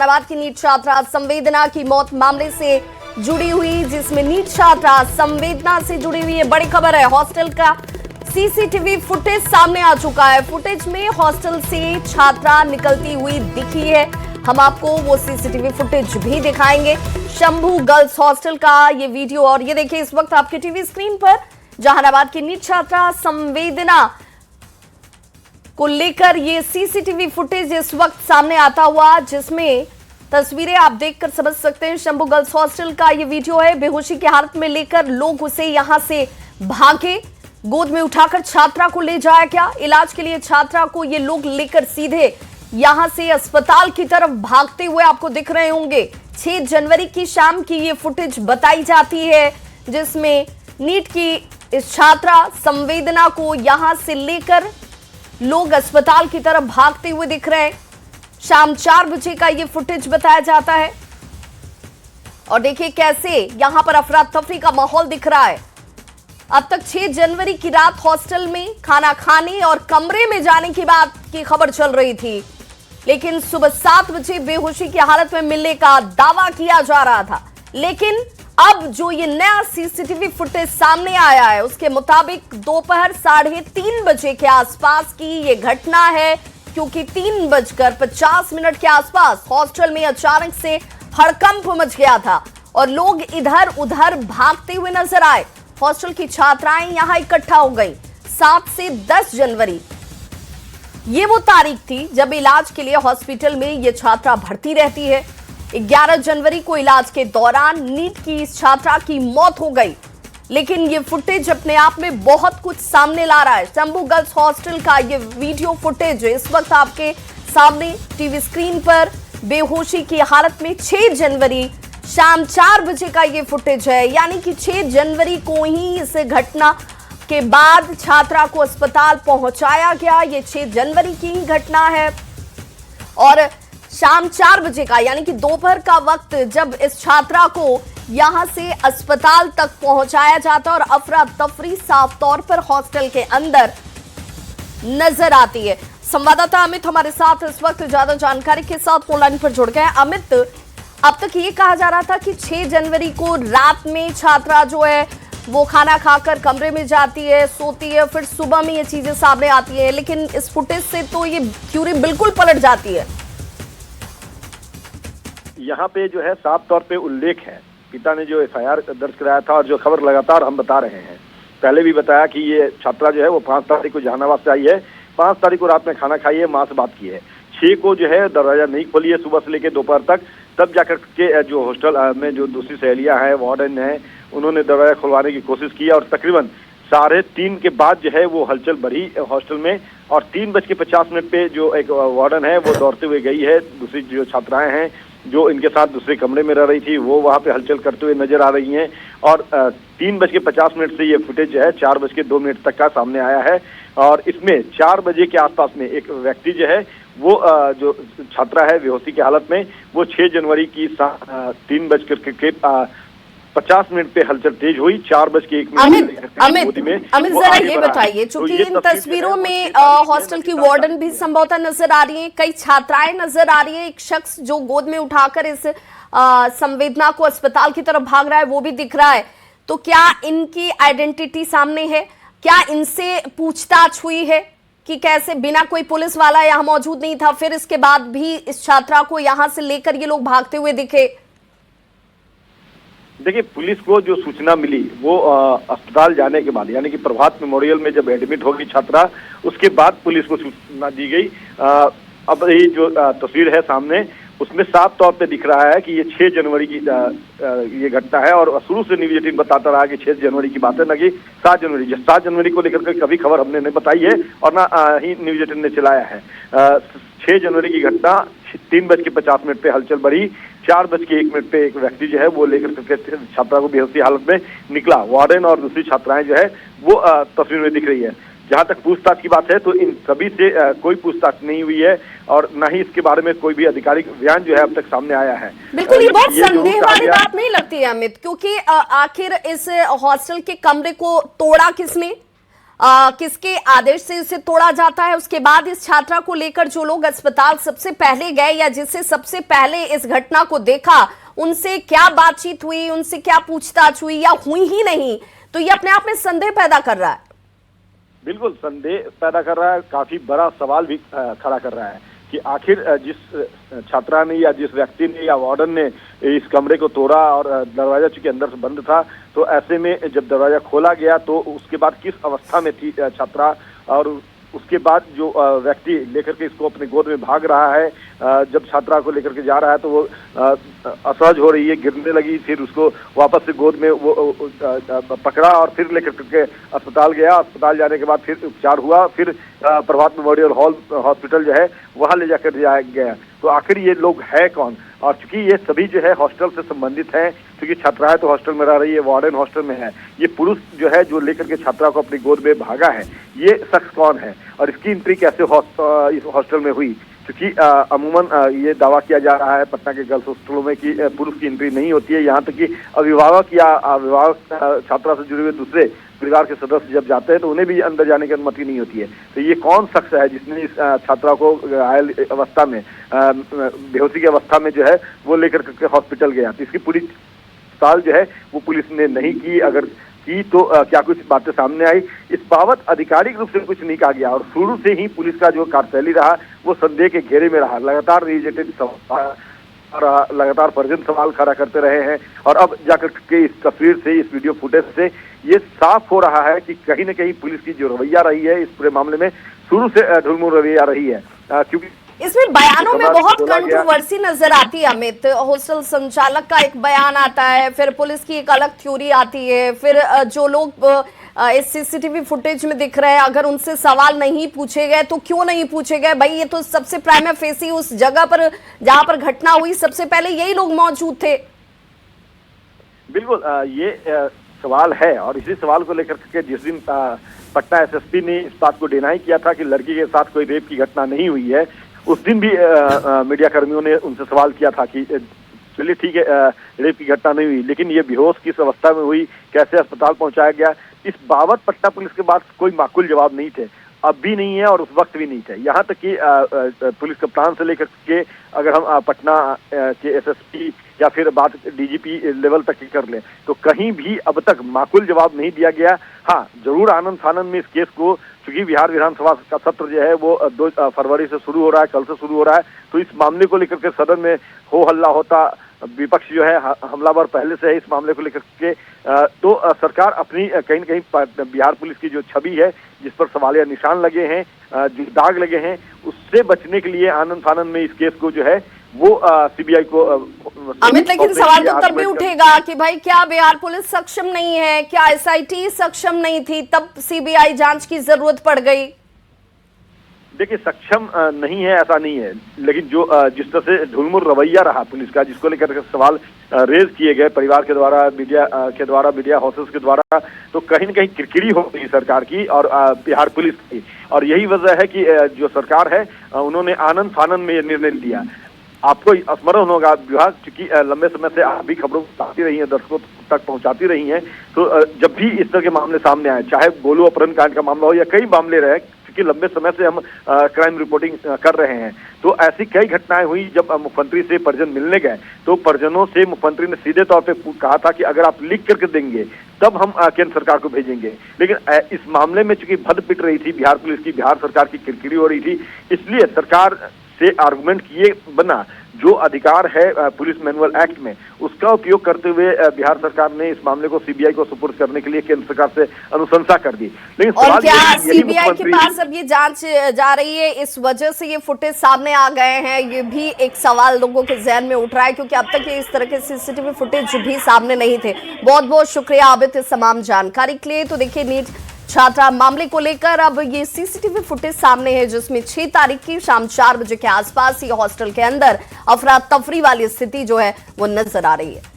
जहानाबाद की नीट छात्रा संवेदना की मौत मामले से जुड़ी हुई, जिसमें नीट छात्रा संवेदना से जुड़ी हुई ये बड़ी खबर है। हॉस्टल का सीसीटीवी फुटेज सामने आ चुका है। फुटेज में हॉस्टल से छात्रा निकलती हुई दिखी है। हम आपको वो सीसीटीवी फुटेज भी दिखाएंगे। शंभू गर्ल्स हॉस्टल का ये वीडियो, और ये देखिए इस वक्त आपके टीवी स्क्रीन पर जहानाबाद की नीट छात्रा संवेदना को लेकर ये सीसीटीवी फुटेज इस वक्त सामने आता हुआ, जिसमें तस्वीरें आप देखकर समझ सकते हैं। शंभू गर्ल्स हॉस्टल का ये वीडियो है। बेहोशी की हालत में लेकर लोग उसे यहां से भागे, गोद में उठाकर छात्रा को ले जाया गया। इलाज के लिए छात्रा को ये लोग लेकर सीधे यहां से अस्पताल की तरफ भागते हुए आपको दिख रहे होंगे। 6 जनवरी की शाम की ये फुटेज बताई जाती है, जिसमें नीट की इस छात्रा संवेदना को यहां से लेकर लोग अस्पताल की तरफ भागते हुए दिख रहे हैं। शाम 4 बजे का ये फुटेज बताया जाता है। और देखिए कैसे यहां पर अफरा तफरी का माहौल दिख रहा है। अब तक 6 जनवरी की रात हॉस्टल में खाना खाने और कमरे में जाने की बात की खबर चल रही थी, लेकिन सुबह 7 बजे बेहोशी की हालत में मिलने का दावा किया जा रहा था। लेकिन अब जो ये नया सीसीटीवी फुटेज सामने आया है, उसके मुताबिक दोपहर 3:30 बजे के आसपास की ये घटना है, क्योंकि 3:50 के आसपास हॉस्टल में अचानक से हड़कंप मच गया था और लोग इधर उधर भागते हुए नजर आए। हॉस्टल की छात्राएं यहां इकट्ठा हो गई। 7 से 10 जनवरी ये वो तारीख थी जब इलाज के लिए हॉस्पिटल में ये छात्रा भर्ती रहती है। 11 जनवरी को इलाज के दौरान नीट की इस छात्रा की मौत हो गई। लेकिन ये फुटेज अपने आप में बहुत कुछ सामने ला रहा है। शंभू गर्ल्स हॉस्टल का ये वीडियो फुटेज इस वक्त आपके सामने टीवी स्क्रीन पर बेहोशी की हालत में 6 जनवरी शाम 4 बजे का ये फुटेज है। यानी कि 6 जनवरी को ही इस घटना के बाद छात्रा को अस्पताल पहुंचाया गया। ये 6 जनवरी की ही घटना है और शाम 4 बजे का यानी कि दोपहर का वक्त जब इस छात्रा को यहां से अस्पताल तक पहुंचाया जाता है और अफरा तफरी साफ तौर पर हॉस्टल के अंदर नजर आती है। संवाददाता अमित हमारे साथ इस वक्त ज्यादा जानकारी के साथ फोनलाइन पर जुड़ गए। अमित, अब तक ये कहा जा रहा था कि 6 जनवरी को रात में छात्रा जो है वो खाना खाकर कमरे में जाती है, सोती है, फिर सुबह में ये चीजें सामने आती है, लेकिन इस फुटेज से तो ये थ्योरी बिल्कुल पलट जाती है। यहाँ पे जो है साफ तौर पे उल्लेख है, पिता ने जो एफआईआर दर्ज कराया था और जो खबर लगातार हम बता रहे हैं, पहले भी बताया कि ये छात्रा जो है वो 5 तारीख को जहानाबाद से आई है, 5 तारीख को रात में खाना खाई है, माँ से बात की है, 6 को जो है दरवाजा नहीं खोली है सुबह से लेकर दोपहर तक, तब जाकर के जो हॉस्टल में जो दूसरी सहेलियां हैं, वार्डन हैं, उन्होंने दरवाजा खुलवाने की कोशिश की और तकरीबन 3:30 के बाद जो है वो हलचल बढ़ी हॉस्टल में। और 3:50 पे जो एक वार्डन है वो दौड़ते हुए गई है। दूसरी जो छात्राएं हैं जो इनके साथ दूसरे कमरे में रह रही थी वो वहां पे हलचल करते हुए नजर आ रही हैं। और 3:50 से ये फुटेज जो है 4:02 तक का सामने आया है। और इसमें 4 बजे के आसपास में एक व्यक्ति जो है वो जो छात्रा है बेहोशी की हालत में, वो 6 जनवरी की 3:50 पे हलचल तेज हुई। 4:01 अमित जरा ये बताइए, चूंकि इन तस्वीरों में हॉस्टल की वार्डन भी संभवतः नजर आ रही है, कई छात्राएं नजर आ रही है, एक शख्स जो गोद में उठाकर इस संवेदना को अस्पताल की तरफ भाग रहा है वो भी दिख रहा है। तो क्या इनकी आइडेंटिटी सामने है? क्या इनसे पूछताछ हुई है कि कैसे बिना कोई पुलिस वाला यहाँ मौजूद नहीं था, फिर इसके बाद भी इस छात्रा को यहाँ से लेकर ये लोग भागते हुए दिखे? देखिए, पुलिस को जो सूचना मिली वो अस्पताल जाने के बाद, यानी कि प्रभात मेमोरियल में जब एडमिट होगी छात्रा, उसके बाद पुलिस को सूचना दी गई। अब ये जो तस्वीर है सामने, उसमें साफ तौर पे दिख रहा है कि ये 6 जनवरी की ये घटना है। और शुरू से न्यूज 18 बताता रहा कि 6 जनवरी की बात है, न कि 7 जनवरी। 7 जनवरी को लेकर के कभी खबर हमने नहीं बताई है और ना ही न्यूज 18 ने चलाया है। 6 जनवरी की घटना, 3:50 पे हलचल बढ़ी। 4:01 पे एक व्यक्ति जो है वो लेकर छात्रा को बेहोशी हालत में निकला। वार्डन और दूसरी छात्राएं जो है वो तस्वीर में दिख रही है। जहां तक पूछताछ की बात है तो इन सभी से कोई पूछताछ नहीं हुई है और न ही इसके बारे में कोई भी आधिकारिक बयान जो है अब तक सामने आया है। बिल्कुल, ये बहुत संदेह वाली बात नहीं लगती है अमित, क्योंकि आखिर इस हॉस्टल के कमरे को तोड़ा किसने? किसके आदेश से उसे तोड़ा जाता है? उसके बाद इस छात्रा को लेकर जो लोग अस्पताल सबसे पहले गए या जिससे सबसे पहले इस घटना को देखा, उनसे क्या बातचीत हुई, उनसे क्या पूछताछ हुई या हुई ही नहीं? तो ये अपने आप में संदेह पैदा कर रहा है। बिल्कुल संदेह पैदा कर रहा है, काफी बड़ा सवाल भी खड़ा कर रहा है कि आखिर जिस छात्रा ने या जिस व्यक्ति ने या वार्डन ने इस कमरे को तोड़ा और दरवाजा चूंकि अंदर से बंद था, तो ऐसे में जब दरवाजा खोला गया तो उसके बाद किस अवस्था में थी छात्रा, और उसके बाद जो व्यक्ति लेकर के इसको अपने गोद में भाग रहा है, जब छात्रा को लेकर के जा रहा है तो वो असहज हो रही है, गिरने लगी, फिर उसको वापस से गोद में वो पकड़ा और फिर लेकर के अस्पताल गया। अस्पताल जाने के बाद फिर उपचार हुआ, फिर प्रभात मेमोरियल हॉस्पिटल जो है वहां ले जाकर जाया गया। तो आखिर ये लोग है कौन? और चूंकि ये सभी जो है हॉस्टल से संबंधित है, क्योंकि छात्रा है तो हॉस्टल में रह रही है, वार्डन हॉस्टल में है, ये पुरुष जो है जो लेकर के छात्रा को अपनी गोद में भागा है, ये शख्स कौन है और इसकी एंट्री कैसे इस हॉस्टल में हुई? क्योंकि अमूमन ये दावा किया जा रहा है पटना के गर्ल्स हॉस्टलों में कि पुरुष की एंट्री नहीं होती है, यहाँ तक कि अभिभावक या अभिभावक छात्रा से जुड़े हुए दूसरे परिवार के सदस्य जब जाते हैं तो उन्हें भी अंदर जाने की अनुमति नहीं होती है। तो ये कौन शख्स है जिसने इस छात्रा को घायल अवस्था में, बेहोशी की अवस्था में जो है वो लेकर के हॉस्पिटल गया? तो इसकी पूरी साल जो है वो पुलिस ने नहीं की, अगर की तो क्या कुछ बातें सामने आई, इस बाबत आधिकारिक रूप से कुछ नहीं कहा गया। और शुरू से ही पुलिस का जो कार्यशैली रहा वो संदेह के घेरे में रहा, लगातार रिलेटेड लगातार फर्जन सवाल खड़ा करते रहे हैं। और अब जाकर के इस तस्वीर से, इस वीडियो फुटेज से ये साफ हो रहा है कि कहीं न कहीं पुलिस की जो रवैया रही है इस पूरे मामले में शुरू से ढुलमुल रवैया रही है। क्योंकि इसमें बयानों में बहुत कंट्रोवर्सी नजर आती है अमित। हॉस्टल संचालक का एक बयान आता है, फिर पुलिस की एक अलग थ्योरी आती है, फिर जो लोग इस सीसीटीवी फुटेज में दिख रहे हैं अगर उनसे सवाल नहीं पूछे गए तो क्यों नहीं पूछे गए? भाई ये तो सबसे प्राइमा फेसी उस जगह पर जहां पर घटना हुई सबसे पहले यही लोग मौजूद थे। बिल्कुल ये सवाल है और इसी सवाल को लेकर के जिस दिन पटना एसएसपी ने इस बात को डिनाई किया था कि लड़की के साथ कोई रेप की घटना नहीं हुई है, उस दिन भी मीडिया कर्मियों ने उनसे सवाल किया था कि चलिए ठीक है रेप की घटना नहीं हुई, लेकिन ये बेहोश किस अवस्था में हुई, कैसे अस्पताल पहुंचाया गया, इस बाबत पटना पुलिस के पास कोई माकूल जवाब नहीं थे, अब भी नहीं है और उस वक्त भी नहीं थे। यहाँ तक कि पुलिस कप्तान से लेकर के अगर हम पटना के एसएसपी या फिर बात डीजीपी लेवल तक की कर लें तो कहीं भी अब तक माकूल जवाब नहीं दिया गया। हाँ, जरूर आनंद फानंद में इस केस को, क्योंकि बिहार विधानसभा का सत्र जो है वो 2 फरवरी से शुरू हो रहा है, कल से शुरू हो रहा है, तो इस मामले को लेकर के सदन में हो हल्ला होता, विपक्ष जो है हमलावर पहले से है इस मामले को लेकर के, तो सरकार अपनी कहीं न कहीं बिहार पुलिस की जो छवि है जिस पर सवालिया निशान लगे हैं, जो दाग लगे हैं, उससे बचने के लिए आनंद फानंद में इस केस को जो है वो सीबीआई को अमित, लेकिन सवाल तो तब भी उठेगा कि भाई क्या बिहार पुलिस सक्षम नहीं है, क्या एसआईटी सक्षम नहीं थी तब सीबीआई जांच की जरूरत पड़ गई? देखिए सक्षम नहीं है ऐसा नहीं है, लेकिन जो जिस तरह से ढुलमुल रवैया रहा पुलिस का, जिसको लेकर सवाल रेज किए गए परिवार के द्वारा, मीडिया के द्वारा, मीडिया हाउसेस के द्वारा, तो कहीं न कहीं किरकिरी हो गई सरकार की और बिहार पुलिस की। और यही वजह है कि जो सरकार है उन्होंने आनंद फानंद में यह निर्णय लिया। आपको स्मरण होगा विभाग चूंकि लंबे समय से आप भी खबरों पहुंचाती रही हैं, दर्शकों तक पहुंचाती रही हैं, तो जब भी इस तरह के मामले सामने आए, चाहे गोलू अपहरण कांड का मामला हो या कई मामले रहे, क्योंकि लंबे समय से हम क्राइम रिपोर्टिंग कर रहे हैं, तो ऐसी कई घटनाएं हुई जब मुख्यमंत्री से परिजन मिलने गए तो परिजनों से मुख्यमंत्री ने सीधे तौर पे कहा था कि अगर आप लिख करके देंगे तब हम केंद्र सरकार को भेजेंगे। लेकिन इस मामले में चूंकि भद पिट रही थी बिहार पुलिस की, बिहार सरकार की किरकिरी हो रही थी, इसलिए सरकार से आर्गुमेंट किए बना जो अधिकार है पुलिस मैनुअल एक्ट में उसका उपयोग करते हुए बिहार सरकार ने इस मामले को सीबीआई को सुपुर्द करने के लिए केंद्र सरकार से अनुशंसा कर दी। लेकिन और क्या सीबीआई के पास अब ये जांच जा रही है, इस वजह से ये फुटेज सामने आ गए हैं? ये भी एक सवाल लोगों के जहन में उठ रहा है क्योंकि अब तक इस तरह के सीसीटीवी फुटेज भी सामने नहीं थे। बहुत बहुत शुक्रिया आबिद इस तमाम जानकारी के लिए। तो देखिए नीट छात्रा मामले को लेकर अब ये सीसीटीवी फुटेज सामने है जिसमें 6 तारीख की शाम 4 बजे के आसपास ये हॉस्टल के अंदर अफरा तफरी वाली स्थिति जो है वो नजर आ रही है।